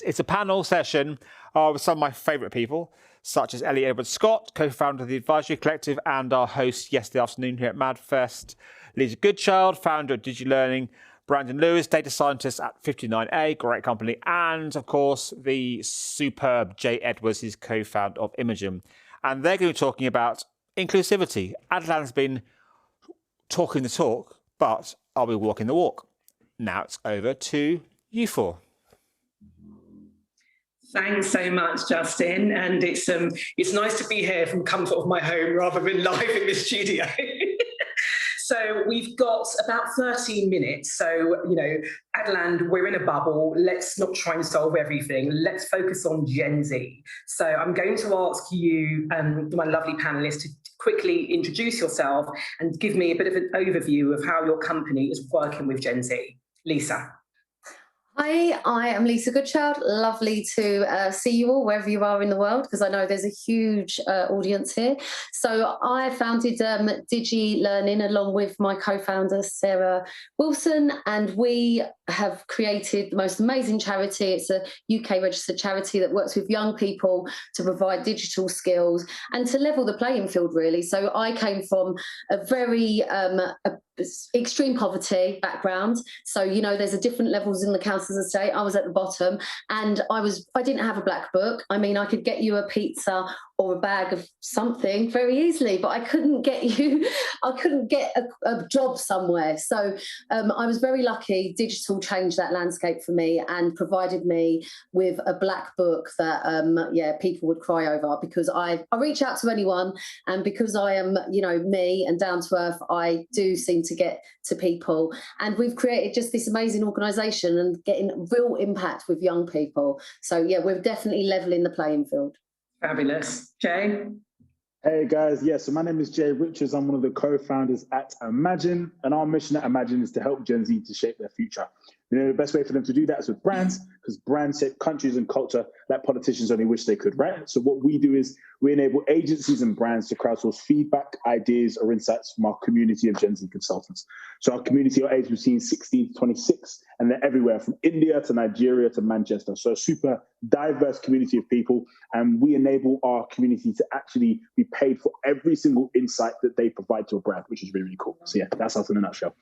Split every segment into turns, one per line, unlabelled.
It's a panel session with some of my favourite people, such as Ellie Scott, co-founder of the Advisory Collective, and our host yesterday afternoon here at MadFest, Lisa Goodchild, founder of Digilearning, Brandon Lewis, data scientist at 59A, great company, and of course the superb Jay Edwards, who's co-founder of Imagen. And they're going to be talking about inclusivity. Adland's been talking the talk, but are we walking the walk? Now it's over to you four.
Thanks so much, Justin. And it's nice to be here from comfort of my home rather than live in the studio. So we've got about 13 minutes. So, Adland, we're in a bubble. Let's not try and solve everything. Let's focus on Gen Z. So I'm going to ask you, my lovely panelists, to quickly introduce yourself and give me a bit of an overview of how your company is working with Gen Z. Lisa.
Hi, I am Lisa Goodchild. Lovely to see you all wherever you are in the world, because I know there's a huge audience here. So I founded Digilearning along with my co-founder Sarah Wilson, and we have created the most amazing charity. It's a UK registered charity that works with young people to provide digital skills and to level the playing field, really. So I came from a very extreme poverty background. So, there's a different levels in the council estate. I was at the bottom, and I didn't have a black book. I mean, I could get you a pizza or a bag of something very easily, but I couldn't get a job somewhere. So I was very lucky. Digital changed that landscape for me and provided me with a black book that people would cry over, because I reach out to anyone, and because I am me and down to earth, I do seem to get to people. And we've created just this amazing organisation and getting real impact with young people. So we're definitely levelling the playing field.
Fabulous. Jay?
Hey guys, so my name is Jay Richards. I'm one of the co-founders at Imagen, and our mission at Imagen is to help Gen Z to shape their future. The best way for them to do that is with brands, because brands shape countries and culture like politicians only wish they could, right? So what we do is we enable agencies and brands to crowdsource feedback, ideas, or insights from our community of Gen Z consultants. So our community are aged between 16 to 26, and they're everywhere from India to Nigeria to Manchester. So a super diverse community of people, and we enable our community to actually be paid for every single insight that they provide to a brand, which is really, really cool. So that's us in a nutshell.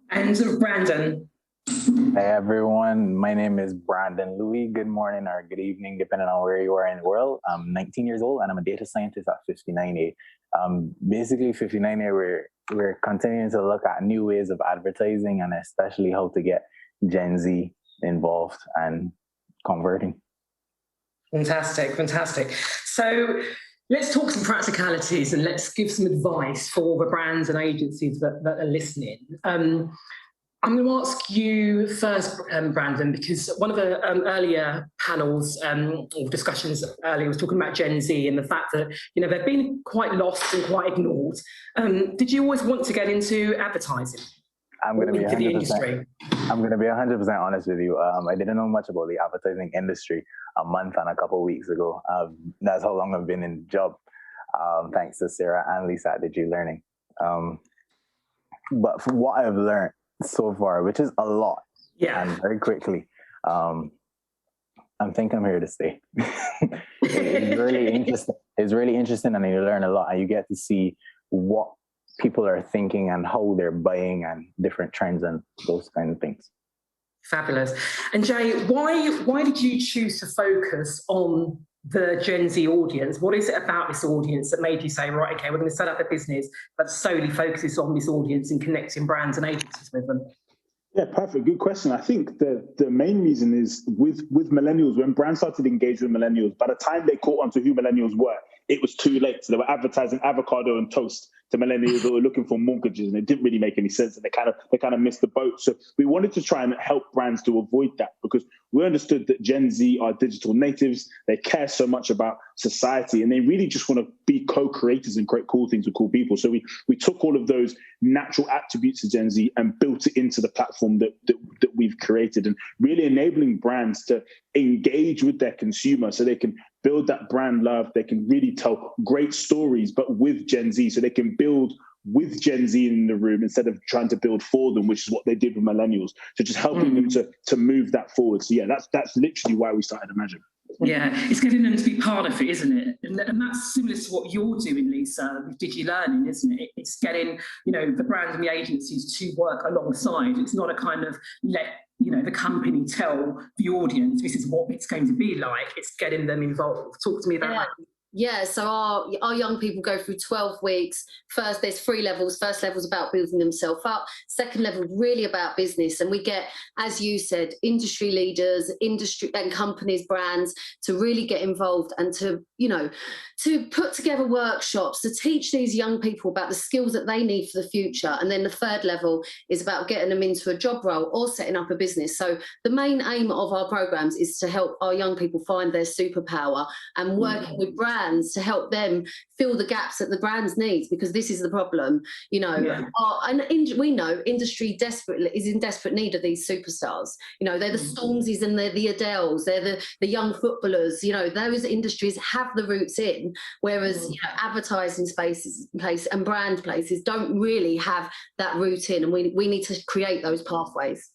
And Brandon.
Hey everyone, my name is Brandon Louis. Good morning or good evening, depending on where you are in the world. I'm 19 years old and I'm a data scientist at 59A. Basically, 59A, we're continuing to look at new ways of advertising, and especially how to get Gen Z involved and converting.
Fantastic. So let's talk some practicalities and let's give some advice for the brands and agencies that are listening. I'm going to ask you first, Brandon, because one of the earlier panels or discussions earlier was talking about Gen Z and the fact that they've been quite lost and quite ignored. Did you always want to get into advertising?
I'm going to be 100%.
The industry?
I'm going to be 100% honest with you. I didn't know much about the advertising industry a month and a couple of weeks ago. That's how long I've been in the job, thanks to Sarah and Lisa at Digilearning. But from what I've learned so far, which is a lot, and very quickly, I think I'm here to stay. It's really interesting. It's really interesting, and you learn a lot, and you get to see what people are thinking and how they're buying and different trends and those kind of things.
Fabulous. And Jay, why did you choose to focus on the Gen Z audience? What is it about this audience that made you say, right, okay, we're going to set up a business that solely focuses on this audience and connecting brands and agencies with them?
Yeah, perfect. Good question. I think the main reason is with millennials, when brands started to engage with millennials, by the time they caught on to who millennials were, it was too late. So they were advertising avocado and toast to millennials that were looking for mortgages, and it didn't really make any sense, and they kind of missed the boat. So we wanted to try and help brands to avoid that, because we understood that Gen Z are digital natives. They care so much about society, and they really just want to be co-creators and create cool things with cool people. So we took all of those natural attributes of Gen Z and built it into the platform that we've created, and really enabling brands to engage with their consumer so they can build that brand love. They can really tell great stories, but with Gen Z, so they can build with Gen Z in the room instead of trying to build for them, which is what they did with millennials. So just helping them to move that forward. So yeah, that's literally why we started Imagen.
Yeah, it's getting them to be part of it, isn't it? And that's similar to what you're doing, Lisa, with Digilearning, isn't it? It's getting, the brand and the agencies to work alongside. It's not a kind of the company tell the audience this is what it's going to be like. It's getting them involved. Talk to me about that.
Yeah, so our young people go through 12 weeks. First, there's 3 levels. First level is about building themselves up. Second level is really about business. And we get, as you said, industry leaders, industry and companies, brands to really get involved and to put together workshops to teach these young people about the skills that they need for the future. And then the third level is about getting them into a job role or setting up a business. So the main aim of our programs is to help our young people find their superpower and working with brands to help them fill the gaps that the brands need, because this is the problem, we know industry is in desperate need of these superstars. They're the Stormzy's and they're the Adeles, they're the young footballers. Those industries have the roots in, whereas advertising spaces and brand places don't really have that route in, and we need to create those pathways.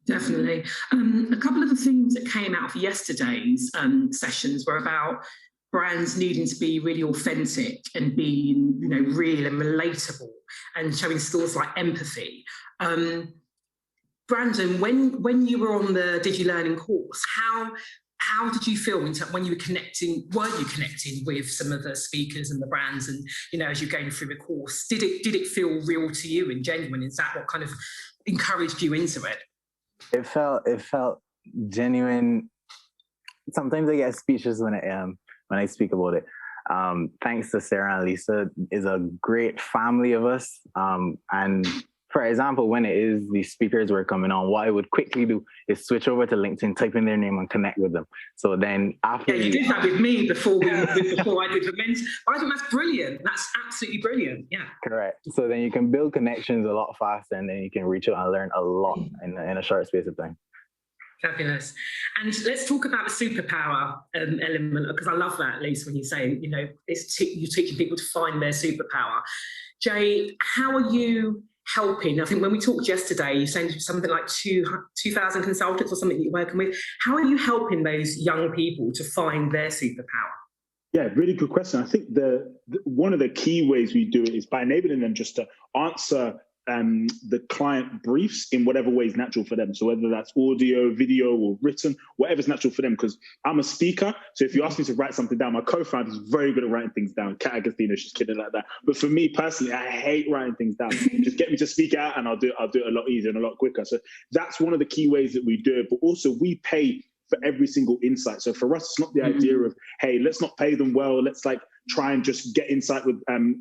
Definitely. A couple of the things that came out of yesterday's sessions were about brands needing to be really authentic and being, real and relatable and showing skills like empathy. Brandon, when you were on the Digilearning course, how did you feel when you were connecting? Were you connecting with some of the speakers and the brands? And as you're going through the course, did it feel real to you and genuine? Is that what kind of encouraged you into it?
It felt genuine. Sometimes I get speechless when I speak about it. Thanks to Sarah and Lisa, is a great family of us. And for example, when it is these speakers were coming on, what I would quickly do is switch over to LinkedIn, type in their name and connect with them. So then after...
Yeah, you did that with me before I did the men's. I think that's brilliant. That's absolutely brilliant, yeah.
Correct. So then you can build connections a lot faster, and then you can reach out and learn a lot in a short space of time.
Fabulous. And let's talk about the superpower element, because I love that, Lisa, when you say, you're teaching people to find their superpower. Jay, how are you helping? I think when we talked yesterday, you said something like 2,000 consultants or something that you're working with. How are you helping those young people to find their superpower?
Yeah, really good question. I think one of the key ways we do it is by enabling them just to answer the client briefs in whatever way is natural for them. So whether that's audio, video, or written, whatever's natural for them. Because I'm a speaker, so if you ask me to write something down, my co-founder is very good at writing things down. Kat Agostino, she's kidding like that. But for me personally, I hate writing things down. Just get me to speak out, and I'll do it a lot easier and a lot quicker. So that's one of the key ways that we do it. But also, we pay for every single insight. So for us, it's not the idea of, hey, let's not pay them well. Let's try and just get insight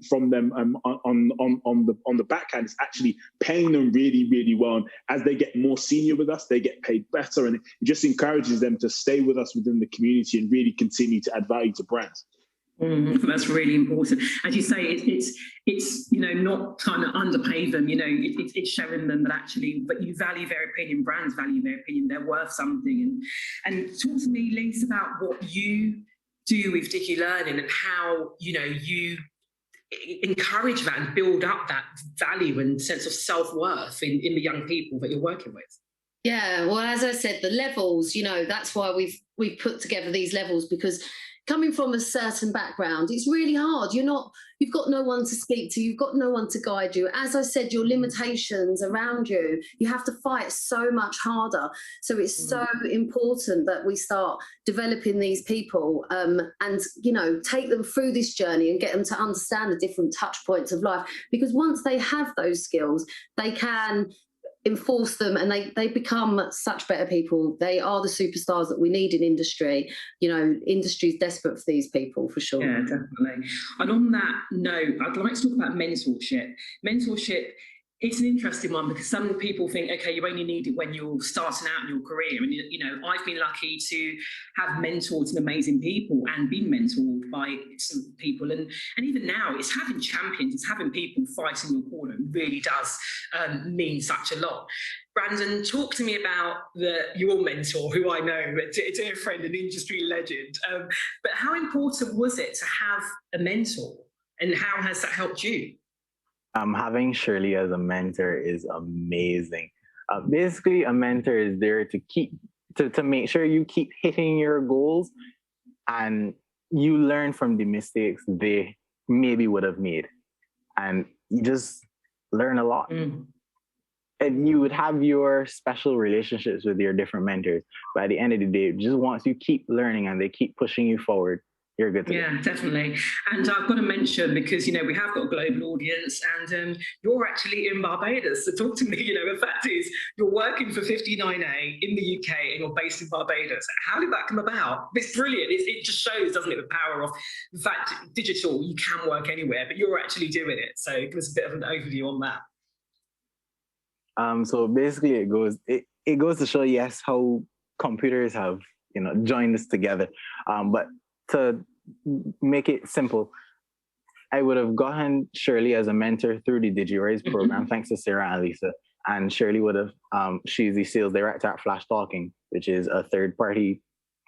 from them on the backhand. It's actually paying them really, really well. And as they get more senior with us, they get paid better, and it just encourages them to stay with us within the community and really continue to add value to brands.
That's really important. As you say, it's not trying to underpay them. It's showing them that actually, but you value their opinion. Brands value their opinion. They're worth something. And talk to me, Lisa, about what you do with Digilearning and how you encourage that and build up that value and sense of self-worth in the young people that you're working with.
Yeah, well, as I said, the levels, that's why we've put together these levels, because coming from a certain background, it's really hard. You've got no one to speak to. You've got no one to guide you. As I said, your limitations around you, you have to fight so much harder. So it's so important that we start developing these people and, take them through this journey and get them to understand the different touch points of life. Because once they have those skills, they can enforce them, and they become such better people. They are the superstars that we need in industry. Industry is desperate for these people, for sure.
Yeah, definitely. And on that note, I'd like to talk about mentorship. Mentorship It's an interesting one because some people think, okay, you only need it when you're starting out in your career. And, you know, I've been lucky to have mentored some amazing people and been mentored by some people. And even now, it's having champions, it's having people fighting your corner. It really does mean such a lot. Brandon, talk to me about your mentor, who I know, a dear friend, an industry legend. But how important was it to have a mentor? And how has that helped you?
Having Shirley as a mentor is amazing. Basically, a mentor is there to make sure you keep hitting your goals, and you learn from the mistakes they maybe would have made, and you just learn a lot. And you would have your special relationships with your different mentors. But at the end of the day, just once you keep learning and they keep pushing you forward, you're good to go.
Yeah, definitely. And I've got to mention, because, you know, we have got a global audience, and you're actually in Barbados. So talk to me, you know, the fact is you're working for 59A in the UK and you're based in Barbados. How did that come about? It's brilliant. It just shows, doesn't it, the power of, in fact, digital, you can work anywhere, but you're actually doing it. So give us a bit of an overview on that.
So basically it goes to show, yes, how computers have, you know, joined us together. But to make it simple, I would have gotten Shirley as a mentor through the DigiRise program, thanks to Sarah and Lisa. And Shirley would have, she's the sales director at Flash Talking, which is a third-party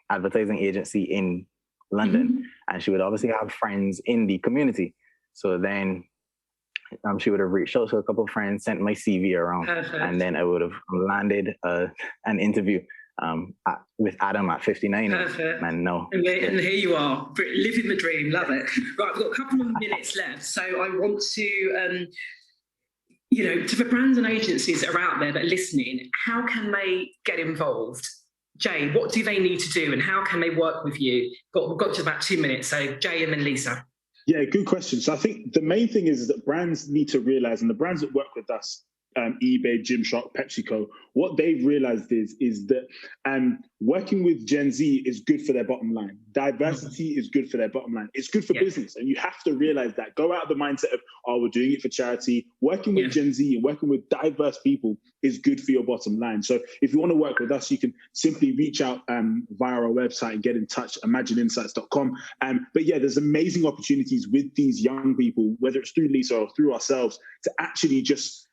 advertising agency in London. And she would obviously have friends in the community. So then she would have reached out to a couple of friends, sent my CV around, and then I would have landed an interview with Adam at 59. And no.
And here you are, living the dream, love it. Right, we've got a couple of minutes left. So I want to, you know, to the brands and agencies that are out there that are listening, how can they get involved? Jay, what do they need to do and how can they work with you? We've got to about 2 minutes. So Jay and then Lisa.
Yeah, good question. So I think the main thing is that brands need to realize, and the brands that work with us, eBay, Gymshark, PepsiCo, what they've realized is that working with Gen Z is good for their bottom line. Diversity is good for their bottom line. It's good for business. And you have to realize that. Go out of the mindset of, oh, we're doing it for charity. Working with Gen Z and working with diverse people is good for your bottom line. So if you want to work with us, you can simply reach out via our website and get in touch, imageninsights.com. But yeah, there's amazing opportunities with these young people, whether it's through Lisa or through ourselves, to actually just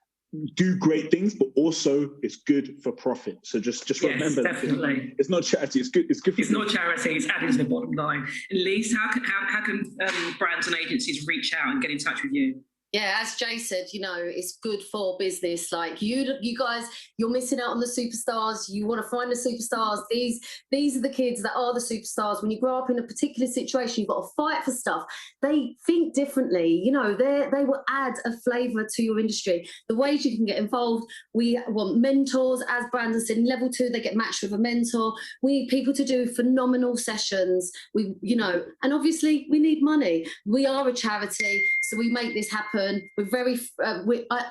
do great things, but also it's good for profit. So just remember,
definitely.
It's not charity. It's good. It's good.
It's not charity. It's adding to the bottom line. Lise, how can brands and agencies reach out and get in touch with you?
Yeah, as Jay said, you know, it's good for business. Like you guys, you're missing out on the superstars. You want to find the superstars. These are the kids that are the superstars. When you grow up in a particular situation, you've got to fight for stuff. They think differently. You know, they will add a flavour to your industry. The ways you can get involved. We want mentors, as Brandon said, in level 2, they get matched with a mentor. We need people to do phenomenal sessions. And obviously we need money. We are a charity, so we make this happen. We're very,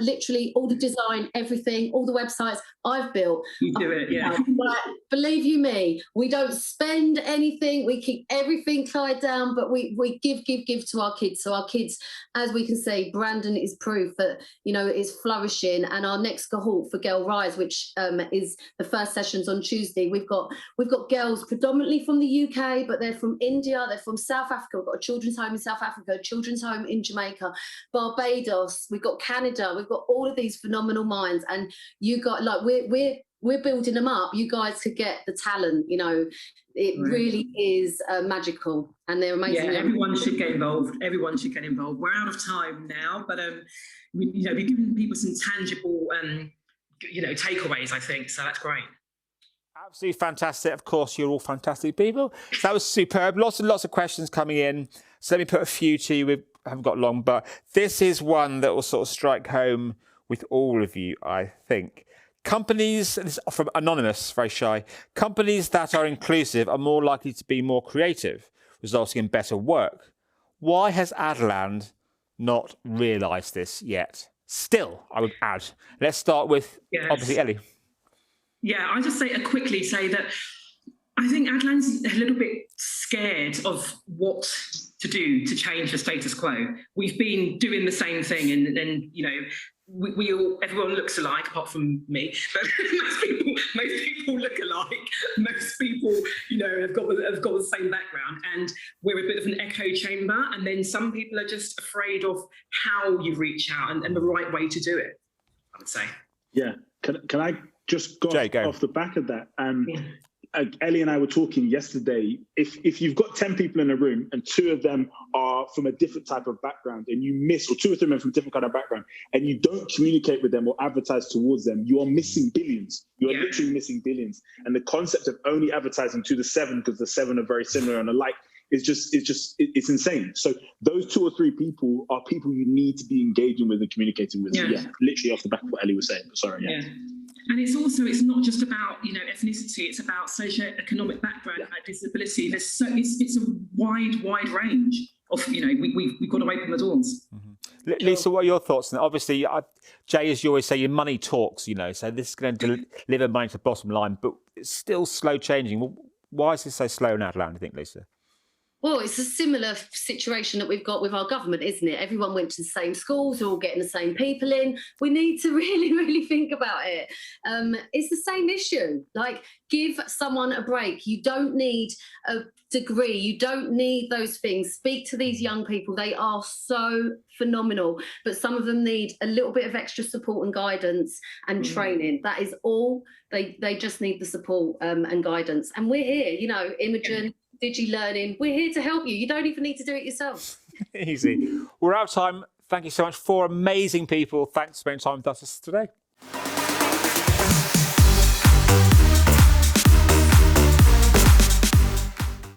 literally all the design, everything, all the websites I've built.
You do it, yeah.
But believe you me, we don't spend anything. We keep everything tied down, but we give to our kids. So our kids, as we can see, Brandon is proof that, you know, is flourishing. And our next cohort for Girl Rise, which is the first sessions on Tuesday, we've got girls predominantly from the UK, but they're from India, they're from South Africa. We've got a children's home in South Africa, a children's home in Jamaica, Barbados, we've got Canada, we've got all of these phenomenal minds, and you got, like, we're building them up. You guys could get the talent, you know. It really is magical, and they're amazing.
Yeah, everyone should get involved. Everyone should get involved. We're out of time now, but we're giving people some tangible takeaways, I think. So that's great.
Absolutely fantastic. Of course, you're all fantastic people. So that was superb. Lots and lots of questions coming in. So let me put a few to you. We haven't got long, but this is one that will sort of strike home with all of you, I think. Companies, this is from Anonymous, very shy, companies that are inclusive are more likely to be more creative, resulting in better work. Why has Adland not realised this yet? Still, I would add. Let's start with, obviously, Ellie.
Yeah, I'll just quickly say that I think Adland's a little bit scared of what to do to change the status quo. We've been doing the same thing and everyone looks alike apart from me, but most people look alike. Most people, have got the same background, and we're a bit of an echo chamber. And then some people are just afraid of how you reach out and the right way to do it, I would say.
Yeah. Can I just go off the back of that? Ellie and I were talking yesterday. If you've got 10 people in a room and 2 of them are from a different type of background, and you miss, or 2 or 3 men from a different kind of background, and you don't communicate with them or advertise towards them, you are missing billions. You are literally missing billions. And the concept of only advertising to the 7 because the 7 are very similar and alike it's insane. So those 2 or 3 people are people you need to be engaging with and communicating with.
Yeah.
So literally off the back of what Ellie was saying. Sorry. Yeah.
And it's not just about ethnicity. It's about socio-economic background, about disability. It's a wide range of we've got to open the doors.
Mm-hmm. Lisa, what are your thoughts? And obviously, Jay, as you always say, your money talks. So this is going to deliver money to the bottom line, but it's still slow changing. Well, why is this so slow in Adland, I think, Lisa?
Well, it's a similar situation that we've got with our government, isn't it? Everyone went to the same schools, we're all getting the same people in. We need to really think about it. It's the same issue. Like, give someone a break. You don't need a degree. You don't need those things. Speak to these young people. They are so phenomenal, but some of them need a little bit of extra support and guidance and training. That is all. They just need the support and guidance. And we're here, Imagen, Digilearning, we're here to help you. You don't even need to do it yourself.
Easy. We're out of time. Thank you so much. 4 amazing people. Thanks for spending time with us today.